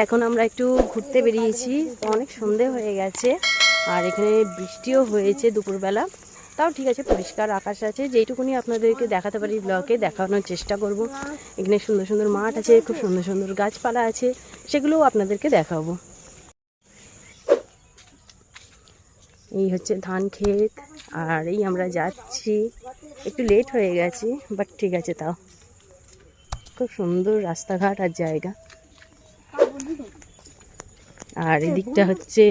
এখন আমরা একটু ঘুরতে বেরিয়েছি, অনেক সন্ধে হয়ে গেছে আর এখানে বৃষ্টিও হয়েছে দুপুরবেলা। তাও ঠিক আছে, পরিষ্কার আকাশ আছে, যেইটুকুনি আপনাদেরকে দেখাতে পারি ব্লগে দেখানোর চেষ্টা করব। এখানে সুন্দর সুন্দর মাঠ আছে, খুব সুন্দর সুন্দর গাছপালা আছে, সেগুলোও আপনাদেরকে দেখাবো। এই হচ্ছে ধান ক্ষেত আর এই আমরা যাচ্ছি, একটু লেট হয়ে গেছি বাট ঠিক আছে, তাও খুব সুন্দর রাস্তাঘাট আর জায়গা। আর এদিকটা হচ্ছে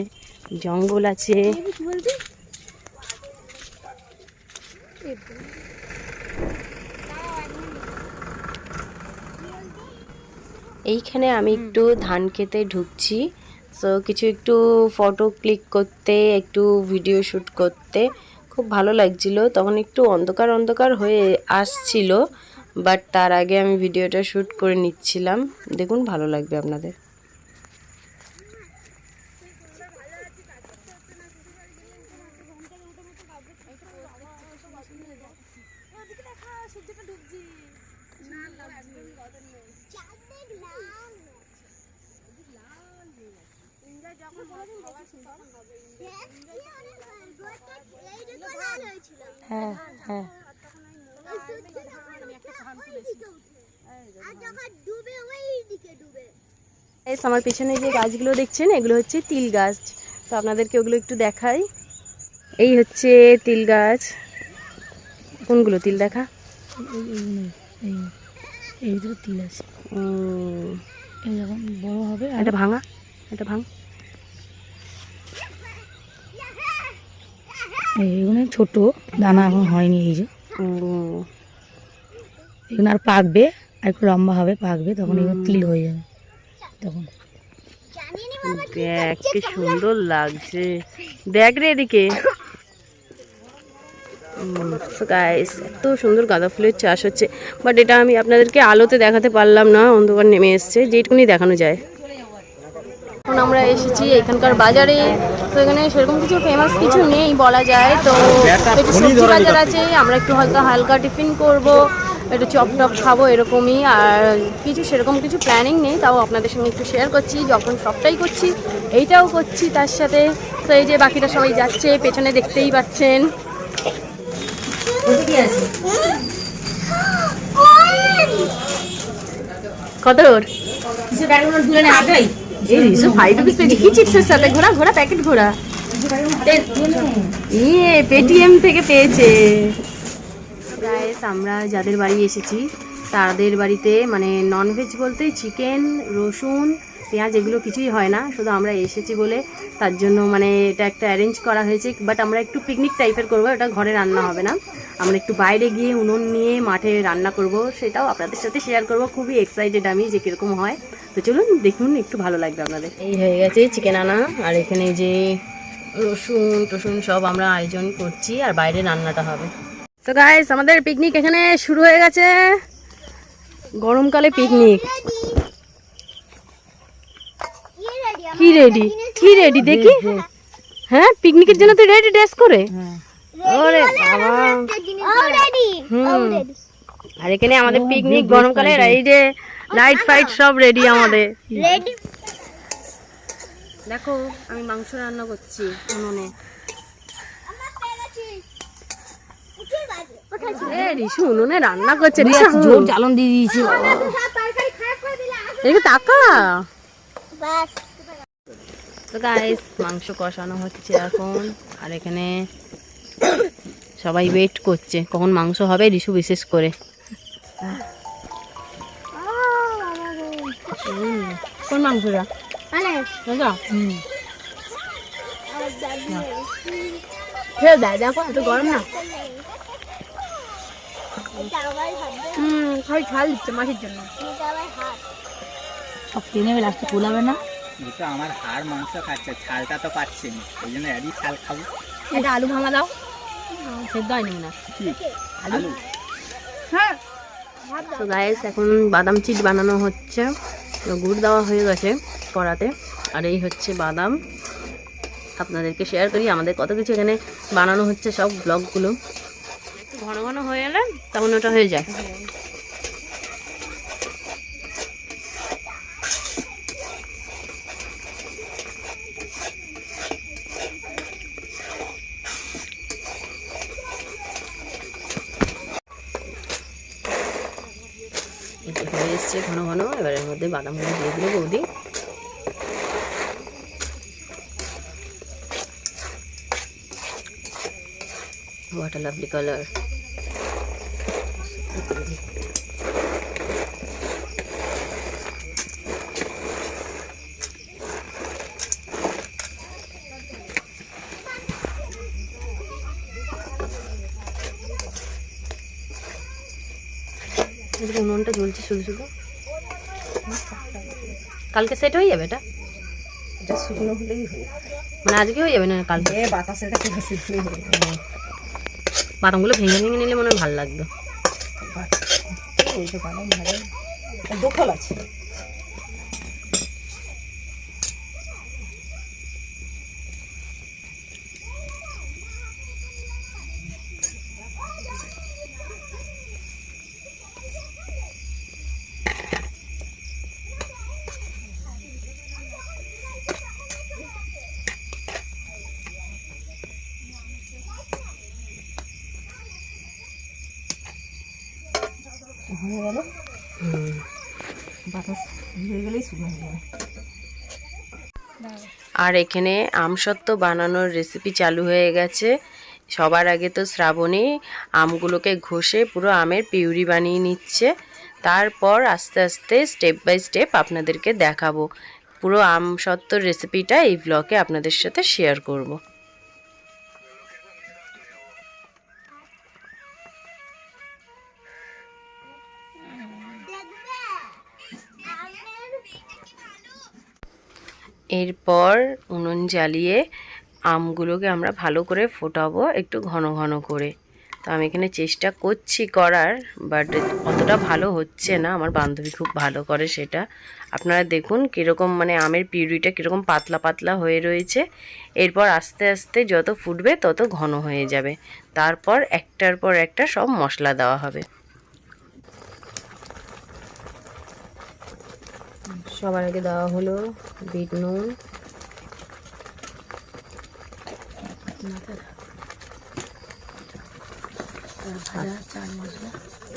জঙ্গল আছে। এইখানে আমি একটু ধান খেতে ঢুকছি, সো কিছু একটু ফটো ক্লিক করতে, একটু ভিডিও শ্যুট করতে খুব ভালো লাগছিল। তখন একটু অন্ধকার অন্ধকার হয়ে আসছিল, বাট তার আগে আমি ভিডিওটা শ্যুট করে নিচ্ছিলাম। দেখুন, ভালো লাগবে আপনাদের। হ্যাঁ হ্যাঁ, আমার পিছনে যে গাছগুলো দেখছেন এগুলো হচ্ছে তিল গাছ, তো আপনাদেরকে ওগুলো একটু দেখাই। এই হচ্ছে তিল গাছ। কোনগুলো তিল দেখা? এই ভিতরে তিল আছে। এই যখন বড় হবে, এটা ভাঙা, এটা ভাঙ। এগুলো ছোট দানা এখন হয়নি, এই যে এগুলো আর পাকবে, আর একটু লম্বা হবে, পাকবে তখন এগুলো তিল হয়ে যাবে। তখন দেখ কি সুন্দর লাগছে, দেখ রে এদিকে। এত সুন্দর গাঁদা ফুলের চাষ হচ্ছে, বাট এটা আমি আপনাদেরকে আলোতে দেখাতে পারলাম না, অন্ধকার নেমে এসছে, যেটুকুনি দেখানো যায়। এখন আমরা এসেছি এখানকার বাজারে, তো এখানে সেরকম কিছু ফেমাস কিছু নেই বলা যায়, তো একটু সবজি বাজার আছে, আমরা একটু হয়তো হালকা টিফিন করব, একটু চপ টপ খাবো এরকমই, আর কিছু সেরকম কিছু প্ল্যানিং নেই, তাও আপনাদের সঙ্গে একটু শেয়ার করছি। যখন সবটাই করছি এইটাও করছি তার সাথে। তো এই যে বাকিটা সবাই যাচ্ছে, পেছনে দেখতেই পাচ্ছেন। কত ওর? কি চিপসের সাথে ঘোরা ঘোরা প্যাকেট ঘোরা, ইয়ে পেটিএম থেকে পেয়েছে। গাইস, আমরা যাদের বাড়ি এসেছি তাদের বাড়িতে মানে ননভেজ বলতে চিকেন, রসুন, পেঁয়াজ এগুলো কিছুই হয় না, শুধু আমরা এসেছি বলে তার জন্য মানে এটা একটা অ্যারেঞ্জ করা হয়েছে। বাট আমরা একটু পিকনিক টাইপের করবো, এটা ঘরে রান্না হবে না, আমরা একটু বাইরে গিয়ে উনুন নিয়ে মাঠে রান্না করব, সেটাও আপনাদের সাথে শেয়ার করব। খুবই এক্সাইটেড আমি যে কীরকম হয়, তো চলুন দেখুন, একটু ভালো লাগবে আপনাদের। এই হয়ে গেছে চিকেন আনা, আর এখানে যে রসুন টসুন সব আমরা আয়োজন করছি, আর বাইরে রান্নাটা হবে। তো গাইস, আমাদের পিকনিক এখানে শুরু হয়ে গেছে, গরমকালে পিকনিক। কি রেডি, কি রেডি দেখি? হ্যাঁ, পিকনিকের জন্য তো রেডি ড্রেস করে। ওরে বাবা, আর এখানে আমাদের পিকনিক গরমকালে, এই যে লাইট ফাইট সব রেডি আমাদের। দেখো, আমি মাংস রান্না করছি উনুনে। রিশু উনুনে রান্না করছে, জোর জ্বালন দিয়ে দিয়েছি। টাকা। তো গাইস, মাংস কষানো হচ্ছে এখন, আর এখানে সবাই ওয়েট করছে কখন মাংস হবে, রিশু বিশেষ করে। কোন মাংসটা? দেখো এত গরম না, সবাই ঝাল দিচ্ছে মাছের জন্য। সব টেনে লাস্টে কোলাবে না। এটা আমার হাড় মাংস খাচ্ছে, ছালটা তো পাচ্ছে না, ওই জন্য এরই ছাল খাবো। এটা আলু ভাঙা দাও, সেদ্ধ হয়নি না আলু। হ্যাঁ, তো গাইস, এখন বাদাম চিট বানানো হচ্ছে, গুড় দেওয়া হয়ে গেছে কড়াতে, আর এই হচ্ছে বাদাম। আপনাদেরকে শেয়ার করি আমাদের কত কিছু এখানে বানানো হচ্ছে, সব ব্লগগুলো একটু ঘন ঘন হয়ে গেলে তখন ওটা হয়ে যায়। হয়ে এসছে ঘন ঘন। এবার এর মধ্যে বাদামগুলো দিয়ে দিল বৌদি। What a lovely colour. উনুনটা জ্বলছে শুধু শুধু। কালকে সেট হয়ে যাবে এটা? এটা শুকনো হলেই হয়ে মানে আজকে হয়ে যাবে না কালকে? বাতাসের কাছে শুকনো হয়ে বাদামগুলো ভেঙে ভেঙে নিলে মনে হয় ভালো লাগতো। ওই তো বাদাম ভালো দোফল আছে। হয়ে গেল, বাতাস হয়ে গেলেই শুকনো হয়ে যাবে। আর এখানে আমসত্ত্ব বানানোর রেসিপি চালু হয়ে গেছে। সবার আগে তো শ্রাবণী আমগুলোকে ঘষে পুরো আমের পিউরি বানিয়ে নিচ্ছে। তারপর আস্তে আস্তে স্টেপ বাই স্টেপ আপনাদেরকে দেখাবো। পুরো আমসত্ত্বর রেসিপিটা এই ব্লগে আপনাদের সাথে শেয়ার করব। এরপর উনুন জ্বালিয়ে আমগুলোকে আমরা ভালো করে ফোটাবো একটু ঘন ঘন করে। তো আমি এখানে চেষ্টা করছি করার, বাট অতটা ভালো হচ্ছে না। আমার বান্ধবী খুব ভালো করে সেটা। আপনারা দেখুন কীরকম মানে আমের পিউরিটা কীরকম পাতলা পাতলা হয়ে রয়েছে। এরপর আস্তে আস্তে যত ফুটবে তত ঘন হয়ে যাবে। তারপর একটার পর একটা সব মশলা দেওয়া হবে। সবার আগে দেওয়া হলো বিট নুন,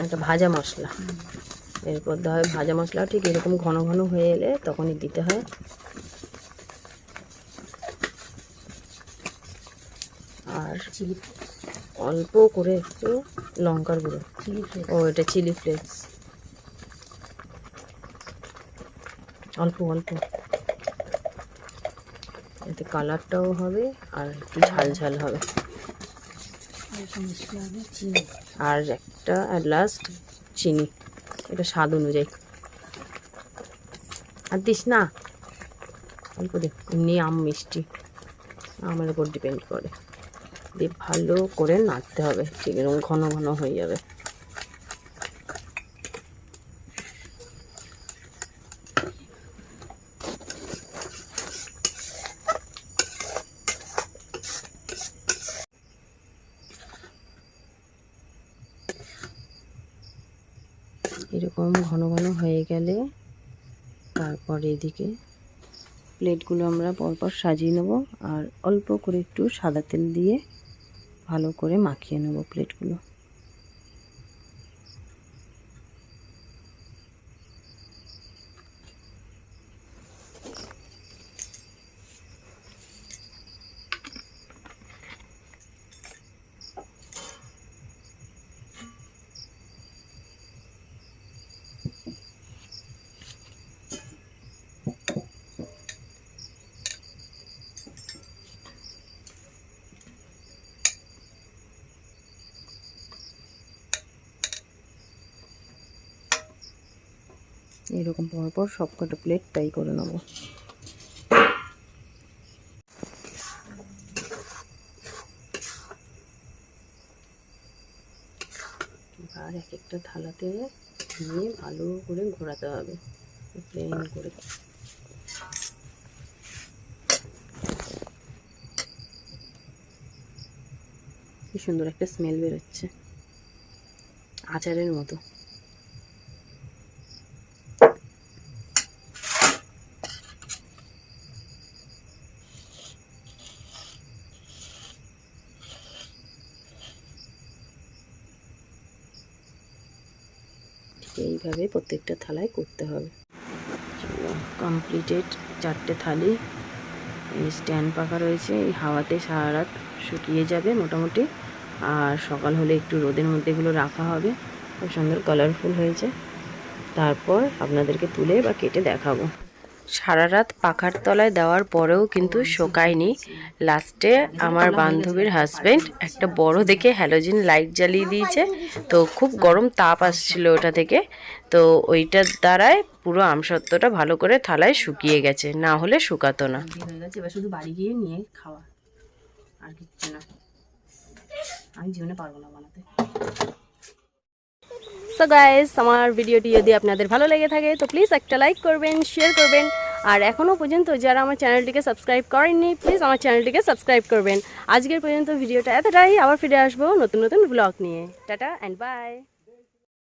একটা ভাজা মশলা। এরপর দেওয়া হয় ভাজা মশলা। ঠিক এরকম ঘন ঘন হয়ে এলে তখনই দিতে হয়। আর অল্প করে একটু লঙ্কার গুঁড়ো, ও এটা চিলি ফ্লেক্স, অল্প অল্প, এতে কালারটাও হবে আর একটু ঝাল ঝাল হবে। আর একটা অ্যাট লাস্ট চিনি, এটা স্বাদ অনুযায়ী। আর দিস না, অল্প দে, এমনি আম মিষ্টি, আমের উপর ডিপেন্ড করে। দিয়ে ভালো করে নাড়তে হবে, ঠিক এরকম ঘন ঘন হয়ে যাবে। এরকম ঘন ঘন হয়ে গেলে তারপর এদিকে প্লেটগুলো আমরা পরপর সাজিয়ে নেব। আর অল্প করে একটু সাদা তেল দিয়ে ভালো করে মাখিয়ে নেব প্লেটগুলো। এরকম পরপর সবকটা প্লেট ট্রাই করে নেব। আর এক একটা থালাতে নিয়ে ভালো করে ঘোরাতে হবে প্লেন করে। কি সুন্দর একটা স্মেল বেরোচ্ছে, আচারের মতো। এইভাবে প্রত্যেকটা থালায় করতে হবে। চলো কমপ্লিটেড 4টে থালি। এই স্ট্যান্ড পাকা রয়েছে, এই হাওয়াতে সারা রাত শুকিয়ে যাবে মোটামুটি। আর সকাল হলে একটু রোদের মধ্যে এগুলো রাখা হবে। খুব সুন্দর কালারফুল হয়েছে। তারপর আপনাদেরকে তুলে বা কেটে দেখাবো। সারা রাত পাখার তলায় দেওয়ার পরেও কিন্তু শোকায়নি। লাস্টে আমার বান্ধবীর হাজব্যান্ড একটা বড় দেখে হ্যালোজিন লাইট জ্বালিয়ে দিয়েছে। তো খুব গরম তাপ আসছিল ওটা থেকে, তো ওইটার দ্বারায় পুরো আমসত্ত্বটা ভালো করে থালায় শুকিয়ে গেছে, না হলে শুকাতো না। হয়ে গেছে, এবার শুধু বাড়ি গিয়ে নিয়ে খাওয়া, আর কিচ্ছু না। আমি জীবনে পারবো না বানাতে। সো গাইস, আমার ভিডিওটি যদি আপনাদের ভালো লেগে থাকে তো প্লিজ একটা লাইক করবেন, শেয়ার করবেন। আর এখনও পর্যন্ত যারা আমার চ্যানেলটিকে সাবস্ক্রাইব করেননি প্লিজ আমার চ্যানেলটিকে সাবস্ক্রাইব করবেন। আজকের পর্যন্ত ভিডিওটা এতটাই, আবার ফিরে আসবো নতুন নতুন ব্লগ নিয়ে। Tata and by.